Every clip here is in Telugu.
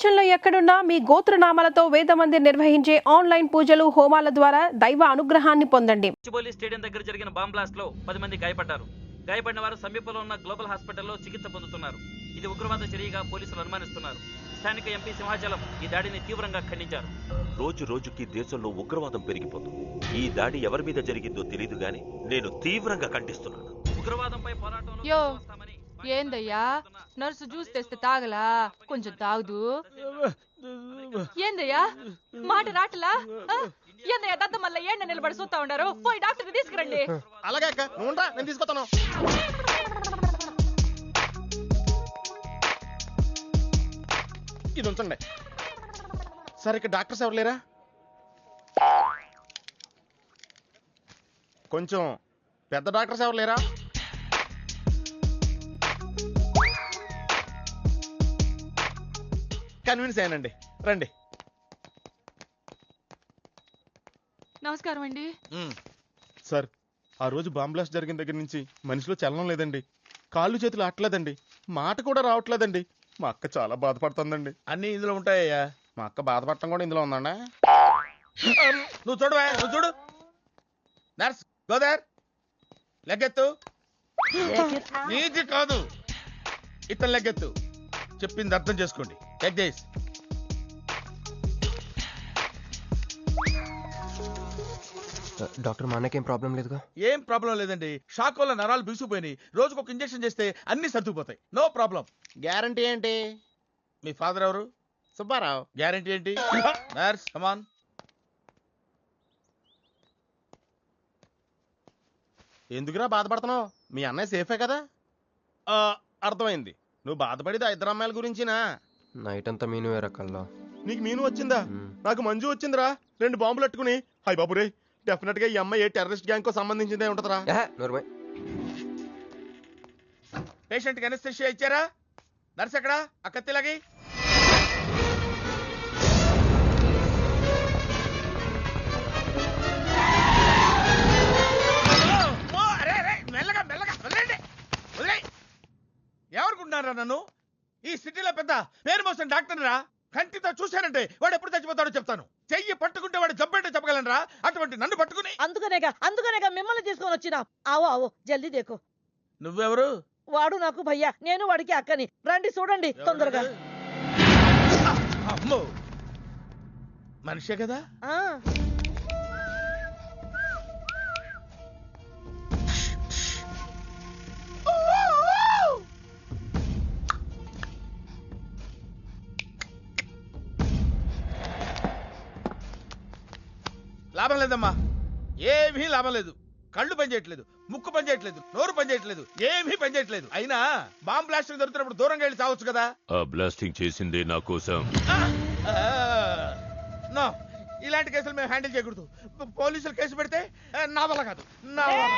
ప్రపంచంలో ఎక్కడున్నా మీ గోత్రనామాలతో వేదమందిర్ నిర్వహించే ఆన్లైన్ పూజలు హోమాల ద్వారా దైవ అనుగ్రహాన్ని పొందండి. గచ్చిబౌలి స్టేడియం దగ్గర జరిగిన బాంబ్ బ్లాస్ట్ లో 10 మంది గాయపడ్డారు. గాయపడిన వారు సమీపంలో ఉన్న గ్లోబల్ హాస్పిటల్లో చికిత్స పొందుతున్నారు. ఇది ఉగ్రవాద చర్యగా పోలీసులు అనుమానిస్తున్నారు. స్థానిక ఎంపీ సింహాచలం ఈ దాడిని తీవ్రంగా ఖండించారు. రోజు రోజుకి దేశంలో ఉగ్రవాదం పెరిగిపోతుంది. ఈ దాడి ఎవరి మీద జరిగిందో తెలియదు గాని నేను తీవ్రంగా ఖండిస్తున్నాను. ఉగ్రవాదంపై పోరాటంలో యో ఏందయ్యా నర్సు జ్యూస్ తెస్తే తాగలా కొంచెం తాగుదు. ఏందయ్యా మాట రాటలా ఏందయ్యా దద్ద మళ్ళీ ఏండ నిలబడి చూస్తా ఉండారు. పోయి డాక్టర్ తీసుకురండి. అలాగే అక్క నువ్వు నేను తీసుకొస్తాను. ఇది ఉంచండి. సరే ఇక్కడ డాక్టర్స్ ఎవరు లేరా? కొంచెం పెద్ద డాక్టర్స్ ఎవరు లేరా? కన్విన్స్ అయ్యానండి, రండి. నమస్కారం అండి. సార్ ఆ రోజు బాంబ్ బ్లాస్ట్ జరిగిన దగ్గర నుంచి మనిషిలో చలనం లేదండి, కాళ్ళు చేతులు ఆటలేదండి, మాట కూడా రావట్లేదండి. మా అక్క చాలా బాధపడుతుందండి. అన్ని ఇందులో ఉంటాయ్యా. మా అక్క బాధపడటం కూడా ఇందులో ఉందండి. నువ్వు చూడవా, నువ్వు చూడు. నర్స్ గోదర్ లెగ్గెత్తు. నీది కాదు, ఇతను లెగ్గెత్తు. చెప్పింది అర్థం చేసుకోండి. Take this. డాక్టర్ మా అన్నకేం ప్రాబ్లం లేదుగా? ఏం ప్రాబ్లం లేదండి. షాక్ వల్ల నరాలు బిగుసిపోయినాయి. రోజుకు ఒక ఇంజెక్షన్ చేస్తే అన్ని సర్దుకుపోతాయి. No problem. గ్యారంటీ ఏంటి? మీ ఫాదర్ ఎవరు? సుబ్బారావు. గ్యారంటీ ఏంటి? నర్స్ కమాన్. ఎందుకురా బాధపడుతున్నావు? మీ అన్నయ్య సేఫే కదా? అర్థమైంది, నువ్వు బాధపడేది ఆ ఇద్దరు అమ్మాయిల గురించినా? నైట్ అంతా మీను వేరకల్లా. నీకు మీను వచ్చిందా? నాకు మంజు వచ్చిందిరా. 2 బాంబులు అట్టుకుని. హాయ్ బాబు రే, డెఫినెట్ గా ఈ అమ్మాయి ఏ టెర్రరిస్ట్ గ్యాంగ్ కో సంబంధించిందే ఉంటదరా. పేషెంట్ కి అనస్థెషియా ఇచ్చారా? నర్స్ ఎక్కడా? ఆ కత్తిలాగి. మెల్లగా మెల్లగా వదిలేండి, వదిలే. ఎవరుకుంటున్నారా నన్ను? ఈ సిటీలో పెద్ద పేరు మోసిన డాక్టర్ రా. కంటితో చూశానంటే వాడు ఎప్పుడు చచ్చిపోతాడో చెప్తాను. చెయ్యి పట్టుకుంటే వాడు జబ్బేంటో చెప్పగలనరా? అటువంటి నన్ను పట్టుకుని. అందుకనేగా మిమ్మల్ని తీసుకొని వచ్చినా. ఆవో ఆవో జల్దీ దేకో. నువ్వెవరు? వాడు నాకు భయ్యా, నేను వాడికి అక్కని. రండి చూడండి తొందరగా. అమ్మో, మనిషే కదా? ఆ లాభం లేదమ్మా, ఏమీ లాభం లేదు. కళ్ళు పనిచేయట్లేదు, ముక్కు పనిచేయట్లేదు, నోరు పనిచేయట్లేదు, ఏమీ పనిచేయట్లేదు. అయినా బాంబ్ బ్లాస్టింగ్ దొరుకుతున్నప్పుడు దూరంగా వెళ్ళి చావచ్చు కదా. ఆ బ్లాస్టింగ్ చేసిందే నా కోసం. నో, ఇలాంటి కేసులు మేము హ్యాండిల్ చేయకూడదు. పోలీసులు కేసు పెడితే నా వల్ల కాదు, నా వల్ల.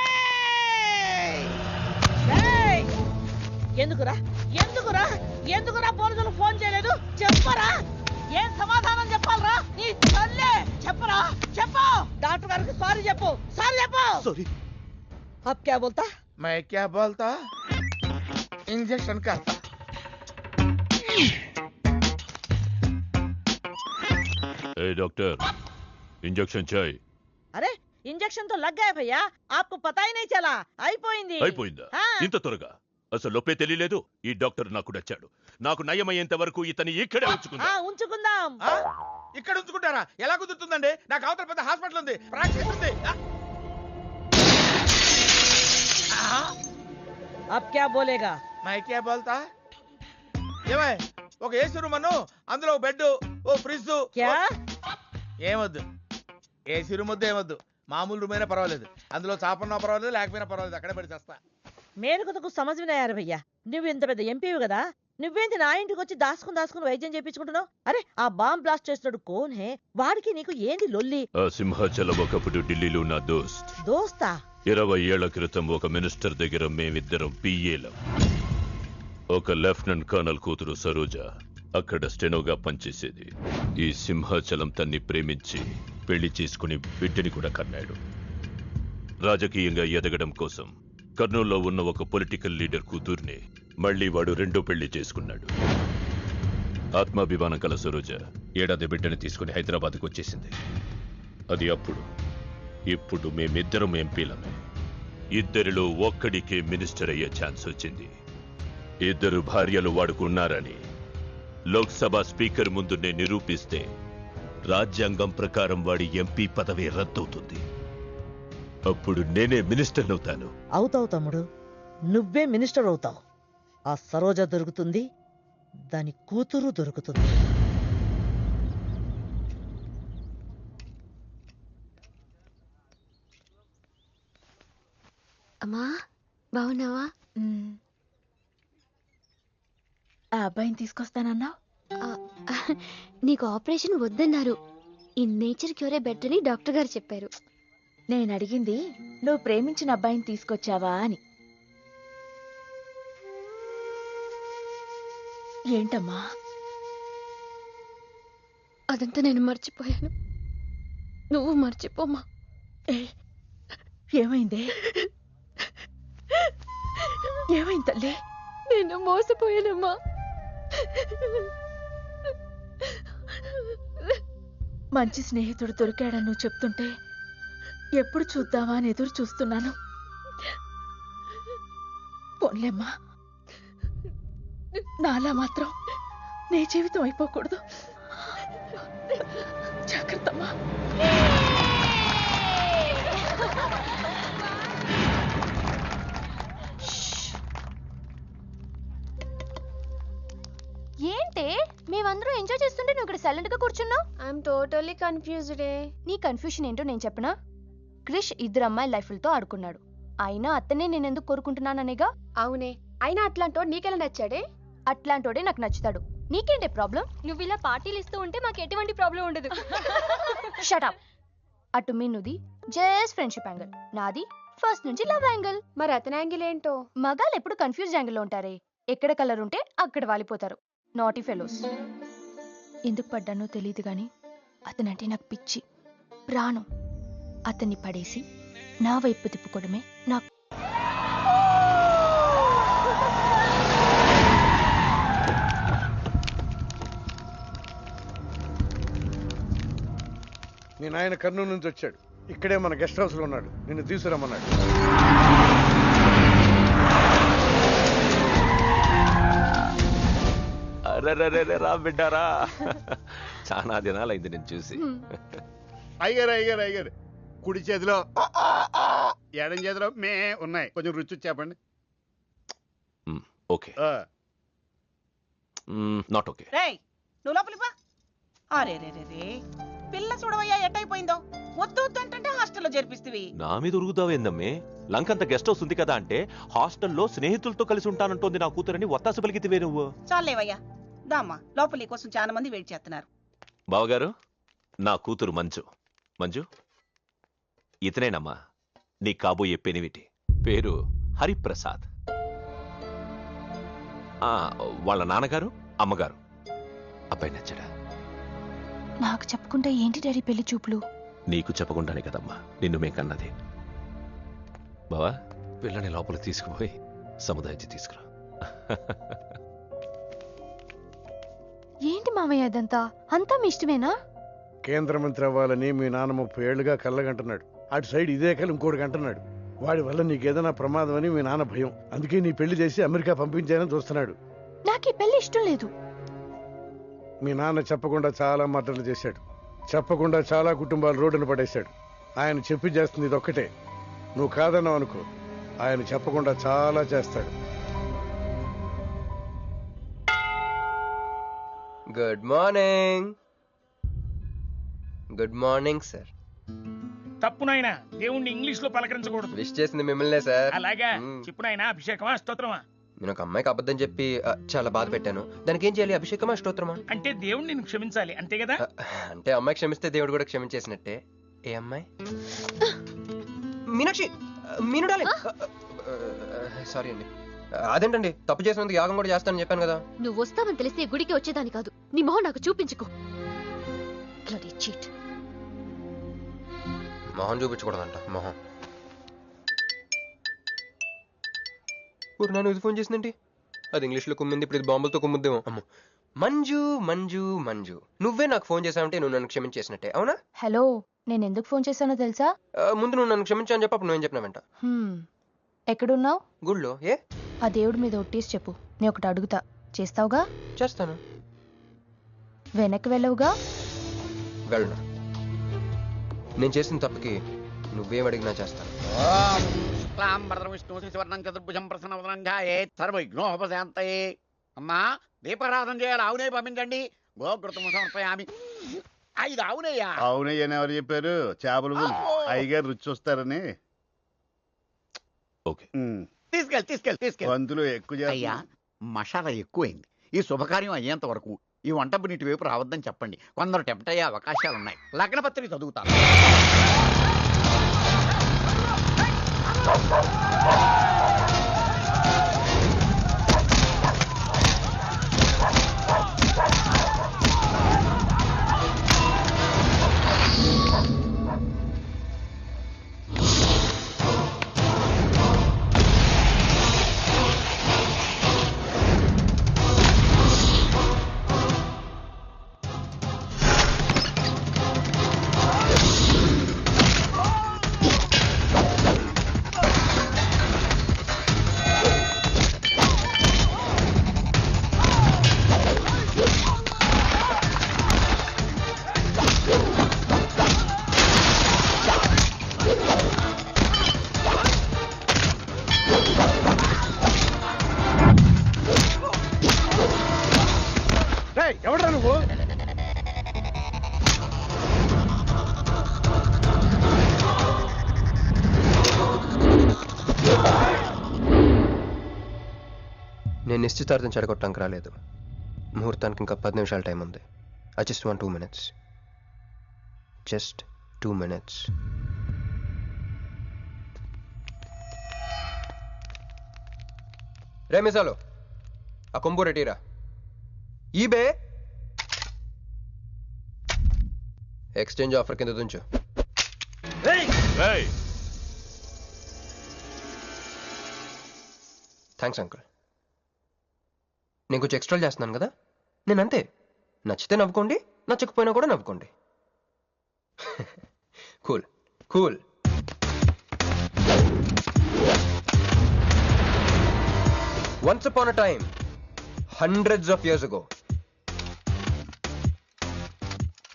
ఎందుకురా ఎందుకురా ఎందుకురా పోలీసులు ఫోన్ చేయలేదు? చెప్పరా, ఏం సమాధానం చెప్పాలరా? నీ తల్లే చెప్పరా, చెప్పు. డాక్టర్ గారికి సారీ చెప్పు, సారీ చెప్పు. సారీ. अब क्या बोलता? मैं क्या बोलता? इंजेक्शन करता. ए डॉक्टर, इंजेक्शन चाहिए. अरे इंजेक्शन तो लग गया भैया, आपको पता ही नहीं चला. అయిపోయింది. అయిపోయిందా? ఇంత త్వరగా? అసలు లోపే తెలియలేదు. ఈ డాక్టర్ నాకు నచ్చాడు. నాకు నయమయ్యేంత వరకు ఇతని ఇక్కడే ఉంచుకుందాం. ఇక్కడ ఉంచుకుంటారా? ఎలా కుదురుతుందండి? నాకు అవతల పెద్ద హాస్పిటల్ ఉంది, ప్రాక్టీస్ ఉంది. अब क्या बोलेगा? मैं क्या बोलता? ఏమై ఒక ఏసీ రూమ్ అను, అందులో ఓ బెడ్, ఓ ఫ్రిడ్జ్. क्या? ఏమొద్దు, ఏసీ రూమ్ వద్దు, ఏమొద్దు. మామూలు రూమ్ అయినా పర్వాలేదు, అందులో చాపన్నా పర్వాలేదు, లేకపోయినా పర్వాలేదు, అక్కడే పడి చేస్తా. మేరకు కొత్తకు సమజ్ వినాయారు భయ్యా. నువ్వు ఇంత పెద్ద ఎంపీవి కదా, నువ్వేంటి నా ఇంటికి వచ్చి దాసుకుని వైద్యం చేయించుకుంటున్నావు? అరే ఆ బాంబ్ బ్లాస్ట్ చేస్తున్నాడు కోన్ హే, వాడికి నీకు ఏంది లొల్లి? ఆ సింహాచలం ఒకప్పుడు ఢిల్లీలో నా దోస్తా? 20 ఏళ్ల క్రితం ఒక మినిస్టర్ దగ్గర మేమిద్దరం పిఏలం. ఒక లెఫ్టినెంట్ కర్నల్ కూతురు సరోజ అక్కడ స్టెనోగా పనిచేసేది. ఈ సింహాచలం తన్ని ప్రేమించి పెళ్లి చేసుకుని బిడ్డని కూడా కన్నాడు. రాజకీయంగా ఎదగడం కోసం కర్నూల్లో ఉన్న ఒక పొలిటికల్ లీడర్ కూతుర్ని మళ్లీ వాడు రెండో పెళ్లి చేసుకున్నాడు. ఆత్మాభిమానం కల సరోజ ఏడాది బిడ్డని తీసుకుని హైదరాబాద్కి వచ్చేసింది. అది అప్పుడు. ఇప్పుడు మేమిద్దరం ఎంపీలమే. ఇద్దరిలో ఒక్కడికే మినిస్టర్ అయ్యే ఛాన్స్ వచ్చింది. ఇద్దరు భార్యలు వాడుకున్నారని లోక్సభ స్పీకర్ ముందు నేను నిరూపిస్తే రాజ్యాంగం ప్రకారం వాడి ఎంపీ పదవి రద్దవుతుంది. అప్పుడు నేనే మినిస్టర్ అవుతాను. అవుతావు తమ్ముడు, నువ్వే మినిస్టర్ అవుతావు. ఆ సరోజ దొరుకుతుంది, దాని కూతురు దొరుకుతుంది. అమ్మా బాగున్నావా? ఆ అబ్బాయిని తీసుకొస్తానన్నావు. నీకు ఆపరేషన్ వద్దన్నారు. ఈ నేచర్ క్యూరే బెటర్ అని డాక్టర్ గారు చెప్పారు. నేను అడిగింది నువ్వు ప్రేమించిన అబ్బాయిని తీసుకొచ్చావా అని. ఏంటమ్మా? అదంతా నేను మర్చిపోయాను. నువ్వు మర్చిపోమ్మా. ఏమైందే? ఏమైంది తల్లి? నేను మోసపోయానమ్మా. మంచి స్నేహితుడు దొరికాడని నువ్వు చెప్తుంటే ఎప్పుడు చూద్దామా అని ఎదురు చూస్తున్నాను. పోన్లేమ్మా, నాలా మాత్రం నీ జీవితం అయిపోకూడదు. జాగ్రత్తమ్మా. ఏంటే మేమందరం ఎంజాయ్ చేస్తుంటే నువ్వు ఇక్కడ సైలెంట్ గా కూర్చున్నావు? I'm totally confused. నీ కన్ఫ్యూషన్ ఏంటో నేను చెప్పనా? క్రిష్ ఇద్దరు అమ్మాయి లైఫ్లతో ఆడుకున్నాడు. అయినా అతనే నేనెందుకు కోరుకుంటున్నాననేగా. అవునే, అయినా అట్లాంటోడు నీకెలా నచ్చాడే? అట్లాంటోడే నాకు నచ్చుతాడు. నీకేంటే ప్రాబ్లం? నువ్వు ఇలా పార్టీలు ఇస్తూ ఉంటే మాకు ఎటువంటి ప్రాబ్లం ఉండదు. షటప్. అటు మీనుది జస్ట్ ఫ్రెండ్షిప్ యాంగిల్, నాది ఫస్ట్ నుంచి లవ్ యాంగిల్. మరి అతని యాంగిల్ ఏంటో? మగాళ్ళు ఎప్పుడు కన్ఫ్యూజ్ యాంగిల్ లో ఉంటారే. ఎక్కడ కలర్ ఉంటే అక్కడ వాలిపోతారు. Naughty fellows. ఎందుకు పడ్డానో తెలియదు గాని అతనంటే నాకు పిచ్చి, ప్రాణం. అతన్ని పడేసి నా వైపు తిప్పుకోవడమే నాకు. మీ నాయన కర్నూలు నుంచి వచ్చాడు. ఇక్కడే మన గెస్ట్ హౌస్ లో ఉన్నాడు. నిన్ను తీసుకురమ్మన్నాడు. రా బిడ్డారా, చాలా దినాలైంది నేను చూసి. అయ్యారు కుడి చేతిలో ఎడం చేతిలో మే ఉన్నాయి. కొంచెం రుచి చెప్పండి. Okay, not okay. రేయ్, నువ్వు లోపలిపా. అరే రే రే, పిల్ల చూడవయ్యా ఎట్టయిపోయిందో. వద్దు వద్దు అంటే హాస్టల్లో చేర్పిస్తవి. నా మీద ఉరుగుతావేందమ్మే? లంకంత గెస్ట్ హౌస్ ఉంది కదా అంటే హాస్టల్లో స్నేహితులతో కలిసి ఉంటానంటోంది నా కూతురని ఒత్తాసు పలికితివే నువ్వు. చాలేవయ్యా, దామ్మా లోపల నీ కోసం చాలా మంది వెయిట్ చేస్తున్నారు. బావగారు, నా కూతురు మంజు. మంజు, ఇతనేనమ్మా నీ కాబోయే పెనివిటి. పేరు హరిప్రసాద్. వాళ్ళ నాన్నగారు అమ్మగారు. అబ్బాయి నచ్చడా? నాకు చెప్పుకుంటే ఏంటి డాడీ పెళ్లి చూపులు? నీకు చెప్పకుండానే కదమ్మా నిన్ను మేం కన్నది. బావా, పిల్లని లోపలికి తీసుకుపోయి సముదాయించి తీసుకురా. ఏంటి మామయ్య అదంతా? అంతా మీ ఇష్టమేనా? కేంద్ర మంత్రి అవ్వాలని మీ నాన్న 30 ఏళ్లుగా కళ్ళగంటున్నాడు. అటు సైడ్ ఇదే కళ్ళు ఇంకోటి అంటున్నాడు. వాడి వల్ల నీకేదైనా ప్రమాదం అని మీ నాన్న భయం. అందుకే నీ పెళ్లి చేసి అమెరికా పంపించాలని చూస్తున్నాడు. నాకు ఈ పెళ్లి ఇష్టం లేదు. మీ నాన్న చెప్పకుండా చాలా మర్డర్లు చేశాడు. చెప్పకుండా చాలా కుటుంబాలు రోడ్డున పడేశాడు. ఆయన చెప్పి చేస్తుంది ఇది ఒక్కటే. నువ్వు కాదన్నావు అనుకో, ఆయన చెప్పకుండా చాలా చేస్తాడు. Good morning. Good morning sir. తప్పు నాయనా, దేవుణ్ణి ఇంగ్లీష్ లో పలకరించకూడదు. విష్ చేసింది మిమ్మల్నే సార్. అలాగా చెప్పు నాయనా. అభిషేకమా స్తోత్రమా? నేను ఒక అమ్మాయికి అబద్ధం చెప్పి చాలా బాధ పెట్టాను. దానికి ఏం చేయాలి? అభిషేకమా స్తోత్రమా? అంటే దేవుణ్ణి నిన్ను క్షమించాలి అంతే కదా? అంటే అమ్మాయి క్షమిస్తే దేవుడు కూడా క్షమించేసినట్టే. ఏ అమ్మాయి? మీనాక్షి, మీనుడాలి. సారీ అండి. అదేంటండి, తప్పు చేసినందుకు యాగం కూడా చేస్తానని చెప్పాను కదా. నువ్వు వస్తావని తెలిస్తే గుడికి వచ్చేదాని కాదు. నీ మొహం నాకు చూపించుకో. చీట్. మొహం చూపించకూడదంట. మొహం. ఊరు నాన్న ఇది ఫోన్ చేసిందేంటి? అది ఇంగ్లీష్లో కుమ్మింది, ఇప్పుడు ఇది బాంబులతో కుమ్ముద్దేమో. అమ్మో, మంజు మంజు మంజు, నువ్వే నాకు ఫోన్ చేసావంటే నువ్వు నన్ను క్షమించేసినట్టే, అవునా? హలో, నేను ఎందుకు ఫోన్ చేశానో తెలుసా? ముందు నువ్వు నన్ను క్షమించని చెప్పి అప్పుడు నువ్వేం చెప్పినావంట? ఎక్కడున్నావు? గుళ్ళో. ఏ? ఆ దేవుడి మీద ఒట్టేసి చెప్పు, నేను ఒకటి అడుగుతా, చేస్తావుగా? చేస్తాను. వెనక్కి వెళ్ళవుగా? వెళ్ళను. నేను చేసిన తప్పుకి నువ్వేం అడిగినా చేస్తాను. విష్ణు శశివర్ణం చతుర్భుజం ప్రసన్నవదనంగాయే సర్వవిఘ్నోపశాంతయే. అమ్మా దీపారాధన చేయాలి, ఆవునే పంపించండి. గోకృతము సమర్పయామి. 5 ఆవునయ్యా. అవునయ్యని ఎవరు చెప్పారు? చేపలు అయ్యగారు రుచి చూస్తారని. ఓకే, తీసుకెళ్ళి వంతులు ఎక్కువ అయ్యా. మసాలా ఎక్కువైంది. ఈ శుభకార్యం అయ్యేంత వరకు ఈ వంట నీటి వైపు రావద్దని చెప్పండి. కొందరు టెంప్ట్ అయ్యే అవకాశాలు ఉన్నాయి. లగ్నపత్రిక చదువుతాను. ఎవడరా నువ్వు? నేను నిశ్చితార్థం చెడగొట్టడానికి రాలేదు. ముహూర్తానికి ఇంకా 10 నిమిషాల టైం ఉంది. I just want 2 minutes. Just 2 minutes. రే మిసాలో, ఆ కొంబు రెటీరా. ఈబే ఎక్స్చేంజ్ ఆఫర్ కింద దుంచు. Thanks uncle. నేను కొంచెం ఎక్స్ట్రా చేస్తున్నాను కదా, నేను అంతే. నచ్చితే నవ్వుకోండి, నచ్చకపోయినా కూడా నవ్వుకోండి. Cool cool. Once upon a time, hundreds of years ago,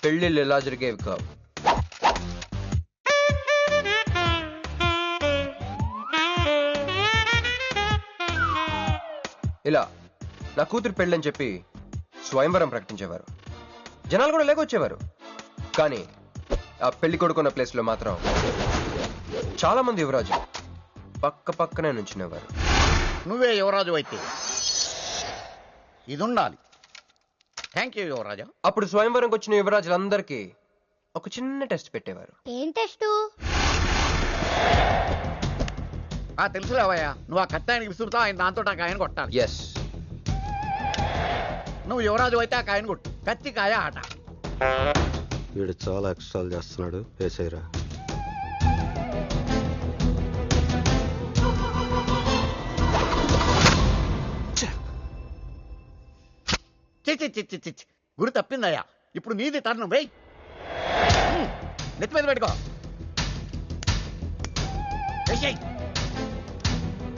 పెళ్ళిళ్ళు ఎలా జరిగేవి కావు. ఇలా నా కూతురు పెళ్ళని చెప్పి స్వయంవరం ప్రకటించేవారు. జనాలు కూడా లేకొచ్చేవారు. కానీ ఆ పెళ్లి కొడుకున్న ప్లేస్లో మాత్రం చాలా మంది యువరాజు పక్క పక్కనే నుంచునేవారు. నువ్వే యువరాజు అయితే ఇది ఉండాలి. థ్యాంక్ యూ యువరాజా. అప్పుడు స్వయంవరంకి వచ్చిన యువరాజులందరికీ ఒక చిన్న టెస్ట్ పెట్టేవారు. ఏం టెస్ట్? తెలుసులేవయ్యా, నువ్వు ఆ కట్టాయనికి విసురుతావు, ఆయన దాంతో ఆ కాయను కొట్టాలి. ఎస్. నువ్వు యువరాజు అయితే ఆ కాయను కొట్టు. కత్తి కాయ ఆట. వీడు చాలా ఎక్స్ట్రాలు చేస్తున్నాడు. వేసేయరా. చిచ్చి గురి తప్పిందయ్యా. ఇప్పుడు నీది టర్న్. వెయ్, నెత్తి మీద పెట్టుకో.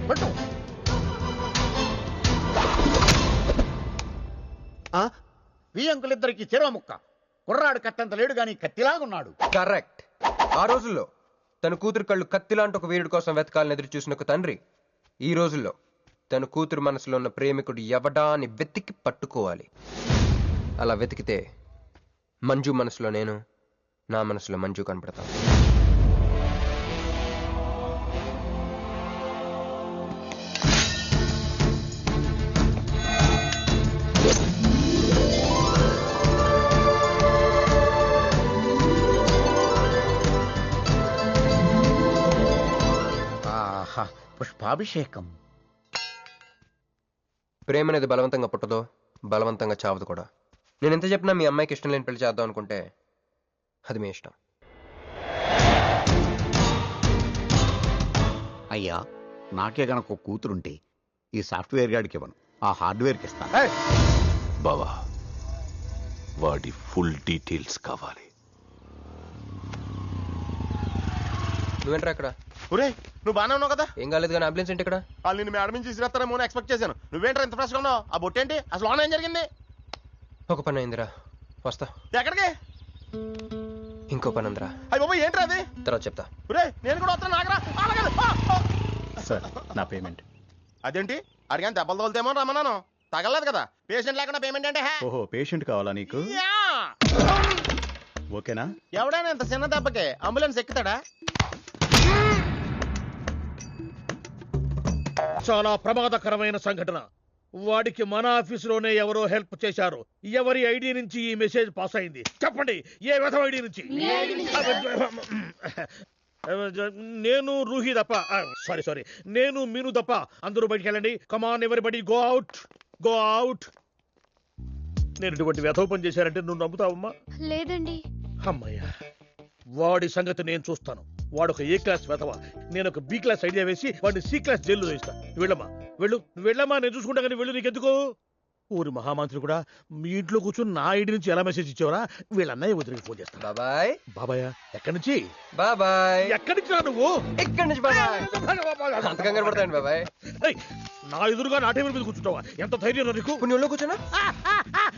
కొట్టు. ఈ అంకులిద్దరికి చెరవ ముక్క. కుర్రాడు కత్తంత లేడు గాని కత్తిలాగున్నాడు. కరెక్ట్. ఆ రోజుల్లో తన కూతురు కళ్ళు కత్తిలాంటి ఒక వీరుడి కోసం వెతకాలని ఎదురు చూసిన ఒక తండ్రి ఈ రోజుల్లో తన కూతురు మనసులో ఉన్న ప్రేమికుడు ఎవడా అని వెతికి పట్టుకోవాలి. అలా వెతికితే మంజు మనసులో నేను, నా మనసులో మంజు కనపడతాను. పుష్పాభిషేకం. ప్రేమ అనేది బలవంతంగా పుట్టదో, బలవంతంగా చావదు కూడా. నేను ఎంత చెప్పినా మీ అమ్మాయికి ఇష్టం లేని పెళ్లి చేద్దాం అనుకుంటే అది మీ ఇష్టం. అయ్యా, నాకే గనక కూతురుంటే ఈ సాఫ్ట్వేర్ గాడికి ఇవ్వను, ఆ హార్డ్వేర్కి ఇస్తాను. బావా, వాడి ఫుల్ డీటెయిల్స్ కావాలి. నువ్వేంట్రా అక్కడ? ఒరే నువ్వు బాగానే ఉన్నావు కదా? ఏం కాలేదు కానీ అంబులెన్స్ ఏంటి ఇక్కడ? వాళ్ళు నిన్ను మేడం నుంచి తీసుకురాస్తారేమో అని ఎక్స్పెక్ట్ చేశాను. నువ్వేంట్రా ఇంత ఫ్రెష్గా ఉన్నావు? ఆ బొట్టేంటి? అసలు లోన ఏం జరిగింది? ఒక పని అయిందిరా, వస్తా. ఎక్కడికి? ఇంకో పని ఉందిరా. అయ్యి బాబు ఏంట్రా అది? తర్వాత చెప్తా. ఒరే నేను కూడా వస్తాను, నాగరా. సార్ నా పేమెంట్. అదేంటి అడిగాను దెబ్బలు తోలుతేమో రమ్మన్నాను, తగలలేదు కదా. పేషెంట్ లేకుండా పేమెంట్ అంటే ఓహో పేషెంట్ కావాలా నీకు? ఓకేనా? ఎవడైనా ఇంత చిన్న దెబ్బకి అంబులెన్స్ ఎక్కుతాడా? చాలా ప్రమాదకరమైన సంఘటన. వాడికి మన ఆఫీసులోనే ఎవరో హెల్ప్ చేశారు. ఎవరి ఐడి నుంచి ఈ మెసేజ్ పాస్ అయింది చెప్పండి? ఏ విధం ఐడి నుంచి? నేను రూహి తప్ప, సారీ నేను మీను తప్ప అందరూ బయటికి వెళ్ళండి. Come on everybody go out, go out. నేను ఇటువంటి వ్యధవ పని చేశారంటే నువ్వు నమ్ముతావమ్మా? లేదండి. అమ్మయ్యా, వాడి సంగతి నేను చూస్తాను. వాడు ఒక ఏ క్లాస్ వెధవ, నేను ఒక బి క్లాస్ ఐడియా వేసి వాడిని సి క్లాస్ జైల్లో వేస్తా. వెళ్ళమ్మా వెళ్ళు, వెళ్ళమ్మా, నేను చూసుకుంటా. కానీ వెళ్ళు, నీకెందుకు? ఊరి మహామంత్రి కూడా మీ ఇంట్లో కూర్చొని నా ఐడి నుంచి ఎలా మెసేజ్ ఇచ్చావరా? వీళ్ళన్నయ్య వదిలికి ఫోన్ చేస్తాను. బాబాయ్. బాబాయ్ ఎక్కడి నుంచి? బాబాయ్ ఎక్కడి నుంచి రా నువ్వు? ఎక్కడి నుంచి బాబాయ్? అంత కంగారు పడతాయండి బాబాయ్. నా ఎదురుగా నా టేబుల్ మీద కూర్చుంటావా? ఎంత ధైర్యం నీకు? నువ్వు ఒళ్ళో కూర్చున్నా?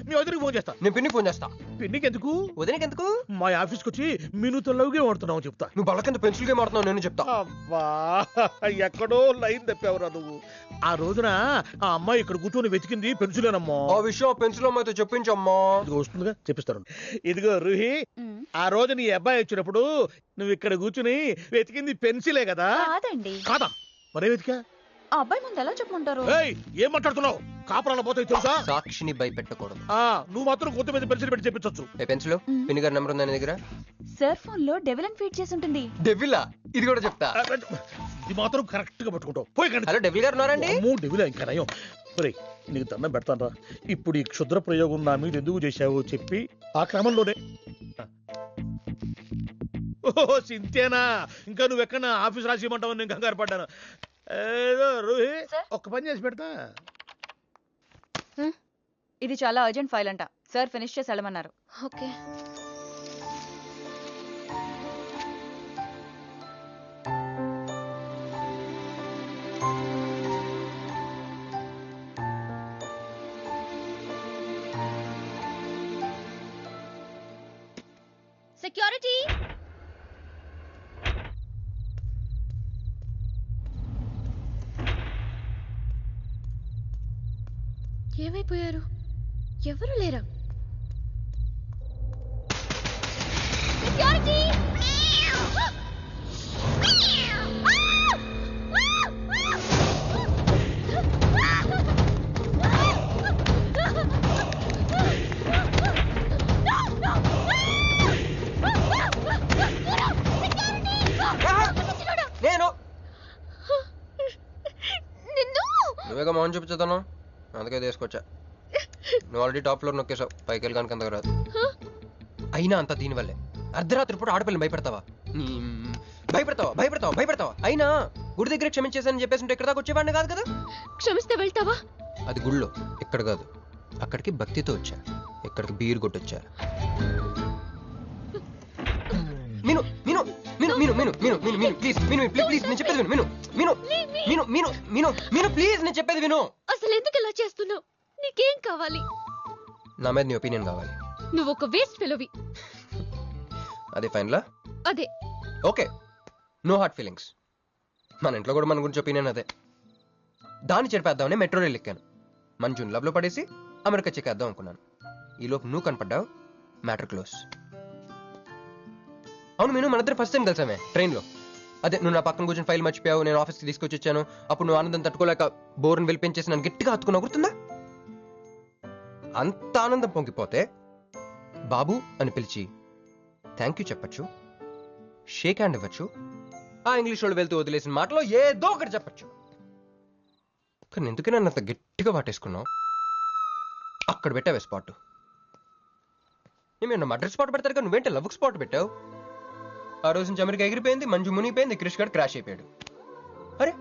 మీ వదిలికి ఫోన్ చేస్తా. నేను పిన్నికి ఫోన్ చేస్తా. పిన్నికి ఎందుకు? వదినకి ఎందుకు? మా ఆఫీస్కి వచ్చి మీనుతో లవ్ గేమ్ ఆడుతున్నావు చెప్తా. నువ్వు బళ్ళ కింద పెన్సిల్ గేమ్ ఆడుతున్నావు నేను చెప్తా. అబ్బా ఎక్కడో లైన్ తప్పావురా నువ్వు. ఆ రోజున ఆ అమ్మాయి ఇక్కడ కూర్చొని వెతికింది పెన్సిలేనమ్మా. ఆ విషయం పెన్సిల్ అమ్మాయితో చెప్పించమ్మా. ఇది వస్తుందిగా, చెప్పిస్తాను. ఇదిగో రూహి, ఆ రోజు నీ అబ్బాయి వచ్చినప్పుడు నువ్వు ఇక్కడ కూర్చుని వెతికింది పెన్సిలే కదా? కాదండి. కాదా? మరే వెతికా? ఆ అబ్బాయి ముందు ఎలా చెప్పుకుంటారు? ఏం మాట్లాడుతున్నావు? కాపురాల పోతాయి తెలుసా? సాక్షిని భయపెట్టకూడదు. నువ్వు మాత్రం కొత్త మీద పెన్సిల్ పెట్టి చెప్పించచ్చు. పెన్సిల్ పిన్ని గారి నెంబర్ ఉందా నీ దగ్గర? సార్ ఫోన్ లో డెవిల్ అని ఫీడ్ చేసి ఉంటుంది. డెవిలా? ఇది కూడా చెప్తా. ఇది మాత్రం కరెక్ట్ గా పట్టుకుంటావు. పోయి. హలో డెవిల్ గారు ఉన్నారండి? డెవిలా ఇంకా నయం. నీకు దండం పెడతానరా. ఇప్పుడు ఈ క్షుద్ర ప్రయోగం నా మీద ఎందుకు చేశావో చెప్పి ఆ క్రమంలోనే. ఓహో సింతేనా? ఇంకా నువ్వెక్కడ ఆఫీస్ రాసి ఇవ్వమంటావు? నేను కంగారు పడ్డాను. ఏదో రూహి ఒక్క పని చేసి పెడతా. ఇది చాలా అర్జెంట్ ఫైల్ అంట. సార్ ఫినిష్ చేసి వెళ్ళమన్నారు. ఓకే. సెక్యూరిటీ. ఏమైపోయారు? ఎవరు లేరా? సెక్యూరిటీ. నేను నువ్వేగా మోహన్ చూపించుతాను, అందుకే తీసుకొచ్చా. నువ్వు ఆల్రెడీ టాప్ ఫ్లోర్ నొక్కేసావు, పైకి వెళ్ళడానికి అంతకు రాదు. అయినా అంత దీనివల్లే అర్ధరాత్రి పూట ఆడపిల్లని భయపెడతావా? భయపెడతావా? అయినా గుడి దగ్గర క్షమించేసానని చెప్పేసి ఇక్కడ దాకా వచ్చేవాడిని కాదు కదా. క్షమిస్తే వెళ్తావా? అది గుళ్ళో, ఇక్కడ కాదు. అక్కడికి భక్తితో వచ్చా, ఇక్కడికి బీర్ కొట్టొచ్చా. మీను మీను మీను మీను మీను మీను మీను మీను ప్లీజ్ మీను ప్లీజ్ నేను చెప్పేది విను. మీను మీను మీను మీను మీను ప్లీజ్ నేను చెప్పేది విను. అసలు ఎందుకు ఇలా చేస్తున్నావు? నీకేం కావాలి? నా మీద నీ ఒపీనియన్ కావాలి. నువ్వు ఒక వేస్ట్ ఫెలోవి. అదే ఫైనలా? అదే. Okay, no heart feelings. మన ఇంట్లో కూడా మన గురించి ఒపీనియన్ అదే. దాన్ని చెరిపేద్దామని మెట్రో రైల్ ఎక్కాను. మంజుని లవ్ లో పడేసి అమెరికా చెక్కేద్దాం అనుకున్నాను. ఈలోపు నువ్వు కనపడ్డావు, మ్యాటర్ క్లోజ్. అవును మీను, మన ఇద్దరు ఫస్ట్ టైం కలిసామే ట్రైన్లో. అదే నువ్వు నా పక్కన కూర్చొని ఫైల్ మర్చిపోయావు, నేను ఆఫీస్కి తీసుకొచ్చి వచ్చాను. అప్పుడు నువ్వు ఆనందం తట్టుకోలేక బోర్ని వెళ్ళిపించేసి నన్ను గట్టిగా హత్తుకున్నా, గుర్తుందా? అంత ఆనందం పొంగిపోతే బాబు అని పిలిచి థ్యాంక్ యూ చెప్పచ్చు, షేక్ హ్యాండ్ ఇవ్వచ్చు, ఆ ఇంగ్లీష్ వాళ్ళు వెళ్తూ వదిలేసిన మాటలో ఏదో ఒకటి చెప్పచ్చు. కానీ ఎందుకు నన్ను అంత గట్టిగా వాటేసుకున్నావు? అక్కడ పెట్టావే స్పాట్. ఏమైనా మర్డర్ స్పాట్ పెడతారు కదా, నువ్వేంటే లవ్ స్పాట్ పెట్టావు. ఆ రోజు నుంచి అమెరికా ఎగిరిపోయింది, మంజు మునిగిపోయింది, క్రిష్ గారు క్రాష్ అయిపోయాడు. అరే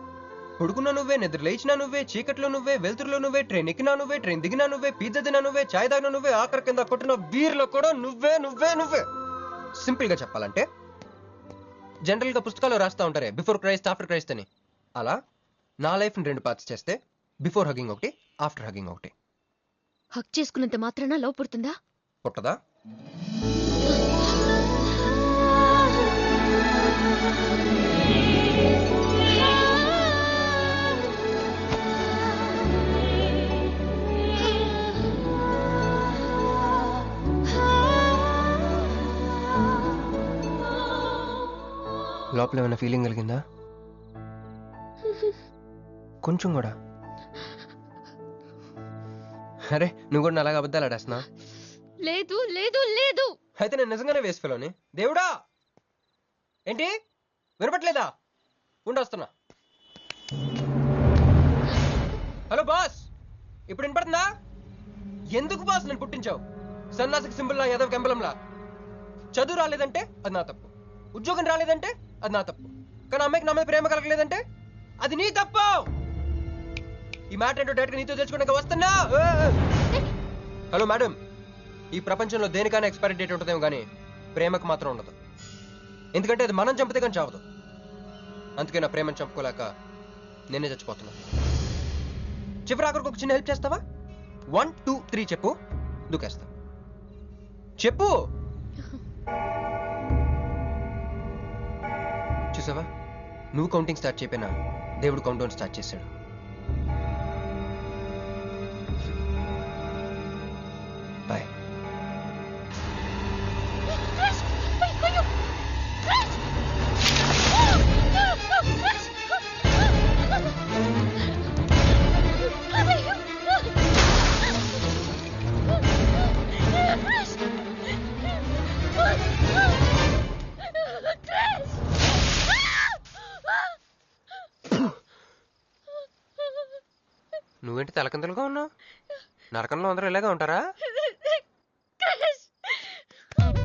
పడుకున్నా నువ్వే, నిద్ర లేచినా నువ్వే, చీకట్లో నువ్వే, వెలుతురులో నువ్వే, ట్రైన్ ఎక్కినా నువ్వే, ట్రైన్ దిగినా నువ్వే, పిజ్జా తినా నువ్వే, చాయ్ తాగినా నువ్వే, ఆఖరి కింద కొట్టిన బీర్లో కూడా నువ్వే నువ్వే నువ్వే. సింపుల్ గా చెప్పాలంటే జనరల్ గా పుస్తకాలు రాస్తా ఉంటారే బిఫోర్ క్రైస్ట్ ఆఫ్టర్ క్రైస్ట్ అని, అలా నా లైఫ్ ని 2 పార్ట్స్ చేస్తే బిఫోర్ హగ్గింగ్ ఒకటి, ఆఫ్టర్ హగ్గింగ్ ఒకటి. హక్ చేసుకున్నంత మాత్రాన లవ్ పుడుతుందా? పుట్టదా? లోపల ఏమైనా ఫీలింగ్ కలిగిందా? కొంచెం కూడా? అరే నువ్వు కూడా అలాగ అబద్ధాలు ఆడేస్తున్నావు. లేదు లేదు లేదు. అయితే నేను నిజంగానే వేసుకెళ్ళని. దేవుడా ఏంటి వినపట్లేదా? ఉండొస్తున్నా. హలో బాస్, ఇప్పుడు వినపడుతుందా? ఎందుకు బాస్ నేను పుట్టించావు? సన్నాసికి సింబల్లా, యాదవ్ కెంబలంలా. చదువు రాలేదంటే అది నా తప్పు, ఉద్యోగం రాలేదంటే అది నా తప్పు, కానీ అమ్మాయికి నా మీద ప్రేమ కలగలేదంటే అది నీ తప్పు. ఈ మ్యాటర్ ఏంటో డైరెక్ట్గా నీతో తెలుసుకోవడానికి వస్తున్నా. హలో మేడం, ఈ ప్రపంచంలో దేనికైనా ఎక్స్పైరీ డేట్ ఉంటుందేమో కానీ ప్రేమకు మాత్రం ఉండదు. ఎందుకంటే అది మనం చంపితే కానీ చావదు. అందుకే నా ప్రేమను చంపుకోలేక నేనే చచ్చిపోతున్నా. చివరి ఆఖరికి ఒక చిన్న హెల్ప్ చేస్తావా? 1 2 3 చెప్పు, దూకేస్తా. చెప్పు. చూసావా, నువ్వు కౌంటింగ్ స్టార్ట్ చేయపోయినా దేవుడు కౌంట్ డౌన్ స్టార్ట్ చేశాడు. బాయ్. నువ్వేంటి తలకిందులుగా ఉన్నావు? నరకంలో అందరూ ఇలాగే ఉంటారా?